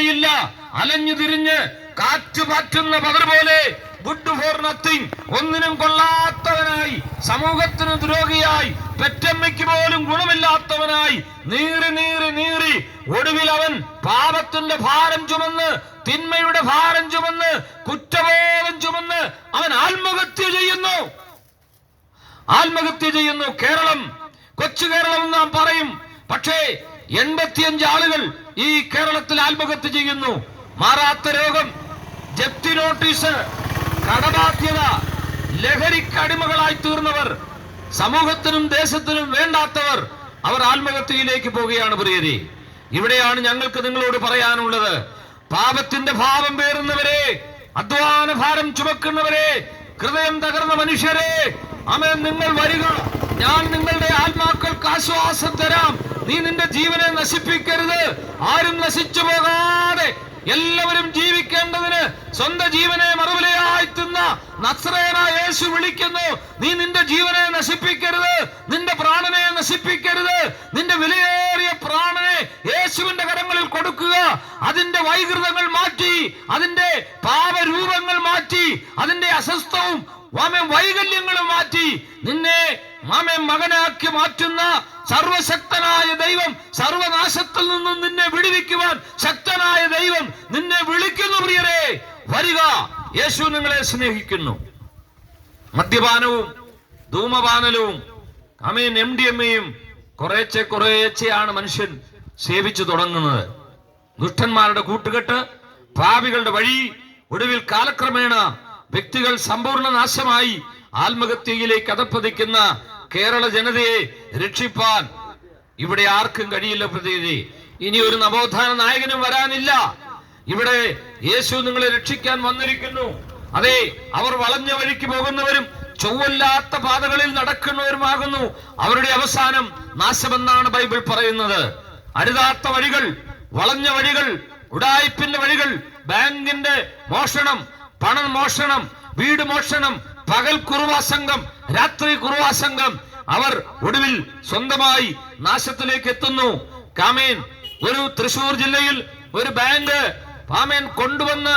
ഇല്ല, അലഞ്ഞു തിരിഞ്ഞ് കാറ്റ് പാറ്റുന്ന പകർ പോലെ ഗുഡ് ഫോർ നത്തിങ്, ഒന്നിനും കൊള്ളാത്തവനായി, സമൂഹത്തിന് ദ്രോഹിയായി, പെറ്റമ്മയ്ക്ക് പോലും ഗുണമില്ലാത്തവനായി നീറി നീറി നീറി ഒടുവിൽ അവൻ പാപത്തിന്റെ ഭാരം ചുമന്ന്, തിന്മയുടെ ഭാരം ചുമന്ന്, കുറ്റബോധം ചുമന്ന് അവൻ ആത്മഹത്യ ചെയ്യുന്നു. കേരളം, കൊച്ചു കേരളം എന്ന് നാം പറയും. പക്ഷേ 85 ആളുകൾ ഈ കേരളത്തിൽ ആത്മഹത്യ ചെയ്യുന്നു. മാറാത്ത രോഗം, ജപ്തി നോട്ടീസ്, കടബാധ്യത, ലഹരിക്കടിമകളായി തീർന്നവർ, സമൂഹത്തിനും ദേശത്തിനും വേണ്ടാത്തവർ, അവർ ആത്മഹത്യയിലേക്ക് പോവുകയാണ്. പ്രിയരെ, ഇവിടെയാണ് ഞങ്ങൾക്ക് നിങ്ങളോട് പറയാനുള്ളത്. പാപത്തിന്റെ ഭാവം പേറുന്നവരെ, അധ്വാന ഭാരം ചുമക്കുന്നവരെ, ഹൃദയം തകർന്ന മനുഷ്യരെ, ആമേൻ, നിങ്ങൾ വരിക, ഞാൻ നിങ്ങളുടെ ആത്മാക്കൾക്ക് ആശ്വാസം തരാം. നീ നിന്റെ ജീവനെ നശിപ്പിക്കരുത്. ആരും നശിച്ചു പോകാതെ എല്ലാവരും ജീവിക്കേണ്ടതിന് സ്വന്തം ജീവനെ മറുവിലയായി തിന്ന നസ്രയനായ യേശു വിളിക്കുന്നു. നീ നിന്റെ ജീവനെ നശിപ്പിക്കരുത്, നിന്റെ പ്രാണനെ നശിപ്പിക്കരുത്. നിന്റെ വിലയേറിയ പ്രാണനെ യേശുവിന്റെ കരങ്ങളിൽ കൊടുക്കുക. അതിന്റെ വൈകൃതങ്ങൾ മാറ്റി, അതിന്റെ പാപരൂപങ്ങൾ മാറ്റി, അതിന്റെ അസ്വസ്ഥവും വൈകല്യങ്ങളും മാറ്റി നിന്നെ മകനാക്കി മാറ്റുന്ന സർവശക്തനായ ദൈവം, സർവനാശത്തിൽ നിന്നും നിന്നെ വിടുവിക്കുവാൻ ശക്തനായ ദൈവം നിന്നെ വിളിക്കുന്നു. പ്രിയരെ, വരിക, യേശു നിങ്ങളെ സ്നേഹിക്കുന്നു. മദ്യപാനവും ധൂമപാനവും MDMAയും കുറേശ്ശെയാണ് മനുഷ്യൻ സേവിച്ചു തുടങ്ങുന്നത്. ദുഷ്ടന്മാരുടെ കൂട്ടുകെട്ട്, പാപികളുടെ വഴി, ഒടുവിൽ കാലക്രമേണ വ്യക്തികൾ സമ്പൂർണ്ണ നാശമായി ആത്മഹത്യയിലേക്ക് അധപ്പതിക്കുന്ന കേരള ജനതയെ രക്ഷിപ്പാൻ ഇവിടെ ആർക്കും കഴിയില്ല. പ്രതിനിധി, ഇനി ഒരു നവോത്ഥാന നായകനും വരാനില്ല. ഇവിടെ യേശു നിങ്ങളെ രക്ഷിക്കാൻ വന്നിരിക്കുന്നു. അതെ, അവർ വളഞ്ഞ വഴിക്ക് പോകുന്നവരും ചൊവ്വല്ലാത്ത പാതകളിൽ നടക്കുന്നവരുമാകുന്നു. അവരുടെ അവസാനം നാശമെന്നാണ് ബൈബിൾ പറയുന്നത്. അരുതാത്ത വഴികൾ, വളഞ്ഞ വഴികൾ, ഉഡായിപ്പിന്റെ വഴികൾ, ബാങ്കിന്റെ മോഷണം, പണം മോഷണം, വീട് മോഷണം, പകൽ കുറുവാ സംഘം, രാത്രി കുറുവാ സംഘം, അവർ ഒടുവിൽ സ്വന്തമായി നാശത്തിലേക്ക് എത്തുന്നു. ഒരു തൃശൂർ ജില്ലയിൽ ഒരു ബാങ്ക് കൊണ്ടുവന്ന്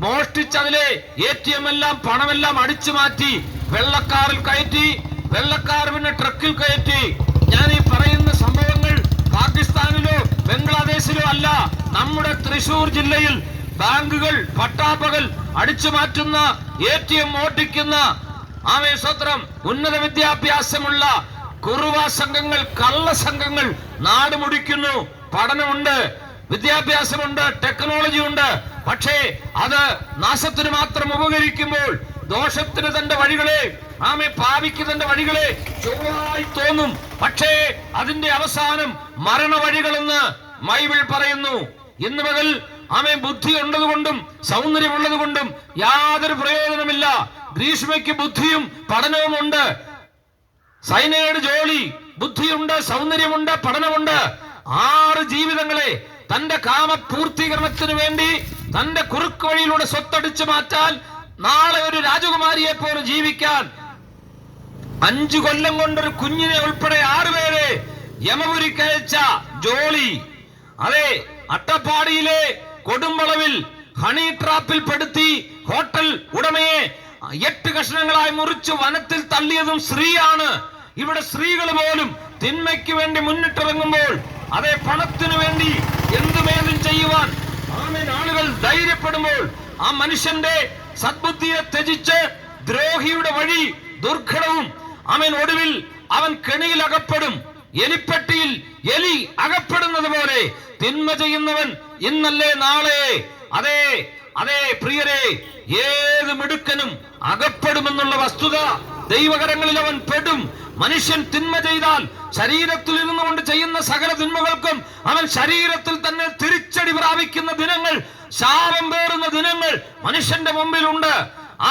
മോഷ്ടിച്ചതിലെ ATM എല്ലാം, പണമെല്ലാം അടിച്ചു മാറ്റി വെള്ളക്കാറിൽ കയറ്റി, വെള്ളക്കാർ പിന്നെ ട്രക്കിൽ കയറ്റി. ഞാൻ ഈ പറയുന്ന സംഭവങ്ങൾ പാകിസ്ഥാനിലോ ബംഗ്ലാദേശിലോ അല്ല, നമ്മുടെ തൃശൂർ ജില്ലയിൽ ബാങ്കുകൾ പട്ടാപ്പകൽ അടിച്ചു മാറ്റുന്ന, ATM ഓട്ടിക്കുന്ന, സ്വത്രം ഉന്നത വിദ്യാഭ്യാസമുള്ള കുറുവാ സംഘങ്ങൾ, കള്ള സംഘങ്ങൾ നാട് മുടിക്കുന്നു. പഠനമുണ്ട്, വിദ്യാഭ്യാസമുണ്ട്, ടെക്നോളജി ഉണ്ട്. പക്ഷേ അത് നാശത്തിന് മാത്രം ഉപകരിക്കുമ്പോൾ ദോഷത്തിന് തന്റെ വഴികളെ, പാപിക്ക് തന്റെ വഴികളെ ചൊവ്വായി തോന്നും. പക്ഷേ അതിന്റെ അവസാനം മരണവഴികളെന്ന് ബൈബിൾ പറയുന്നു. ഇന്ന് പകൽ ബുദ്ധി ഉള്ളതുകൊണ്ടും സൗന്ദര്യമുള്ളത് കൊണ്ടും യാതൊരു പ്രയോജനമില്ല. ഗ്രീഷ്മയ്ക്ക് ബുദ്ധിയും പഠനവും ഉണ്ട്, സൈനയുടെ ജോലി, ബുദ്ധിയുണ്ട്, സൗന്ദര്യമുണ്ട്, പഠനമുണ്ട്. 6 ജീവിതങ്ങളെ തന്റെ കാമപൂർത്തീകരണത്തിന് വേണ്ടി തന്റെ കുറുക്ക് വഴിയിലൂടെ സ്വത്തടിച്ചു മാറ്റാൻ, നാളെ ഒരു രാജകുമാരിയെ പോലെ ജീവിക്കാൻ 5 കൊല്ലം കൊണ്ടൊരു കുഞ്ഞിനെ ഉൾപ്പെടെ 6 പേരെ യമപുരിക്കയച്ച ജോളി. അതെ, അട്ടപ്പാടിയിലെ കൊടുമ്പളവിൽ ഹണി ട്രാപ്പിൽ പെടുത്തി ഹോട്ടൽ ഉടമയെ 8 കഷ്ണങ്ങളായി മുറിച്ച് വനത്തിൽ തള്ളിയതും സ്ത്രീയാണ്. ഇവിടെ സ്ത്രീകൾ പോലും തിന്മയ്ക്ക് വേണ്ടി മുന്നിട്ടിറങ്ങുമ്പോൾ, അതേ, പണത്തിനു വേണ്ടി എന്തുമേതും ചെയ്യുവാൻ ആളുകൾ ധൈര്യപ്പെടുമ്പോൾ, ആ മനുഷ്യന്റെ സദ്ബുദ്ധിയെ ത്യജിച്ച് ദ്രോഹിയുടെ വഴി ദുർഘടവും, ഒടുവിൽ അവൻ കെണിയിൽ അകപ്പെടും. എലിപ്പെട്ടിയിൽ എലി അകപ്പെടുന്നത് പോലെ തിന്മ ചെയ്യുന്നവൻ ഇന്നല്ലേ നാളെ, അതെ അതെ പ്രിയരെ, ഏത് മിടുക്കനും അകപ്പെടുമെന്നുള്ള വസ്തുത ദൈവകരങ്ങളിൽ അവൻ പെടും. മനുഷ്യൻ തിന്മ ചെയ്താൽ ശരീരത്തിൽ ഇരുന്നു കൊണ്ട് ചെയ്യുന്ന സകല തിന്മകൾക്കും അവൻ ശരീരത്തിൽ തന്നെ തിരിച്ചടി പ്രാപിക്കുന്ന ദിനങ്ങൾ, ശാപം പേറുന്ന ദിനങ്ങൾ മനുഷ്യന്റെ മുമ്പിലുണ്ട്.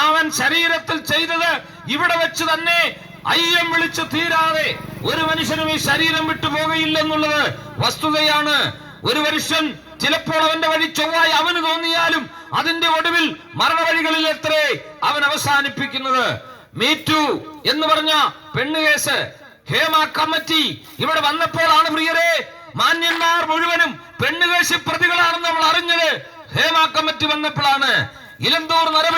അവൻ ശരീരത്തിൽ ചെയ്തത് ഇവിടെ വെച്ച് തന്നെ അയ്യം വിളിച്ചു തീരാതെ ഒരു മനുഷ്യനും ഈ ശരീരം വിട്ടു പോകയില്ലെന്നുള്ളത് വസ്തുതയാണ്. ഒരു മനുഷ്യൻ ചിലപ്പോൾ അവന്റെ വഴി ചൊവ്വായി അവന് തോന്നിയാലും അതിന്റെ ഒടുവിൽ മരണവഴികളിൽ എത്രേ അവൻ അവസാനിപ്പിക്കുന്നത്. മീറ്റു എന്ന് പറഞ്ഞ പെണ്ണുകേസ്, ഹേമ കമ്മിറ്റി ഇവിടെ വന്നപ്പോഴാണ് പ്രിയരെ മാന്യന്മാർ മുഴുവനും പെണ്ണുകേശി പ്രതികളാണെന്ന് നമ്മൾ അറിഞ്ഞത് ഹേമ കമ്മിറ്റി വന്നപ്പോഴാണ്. ഇലന്തൂർ നരബലി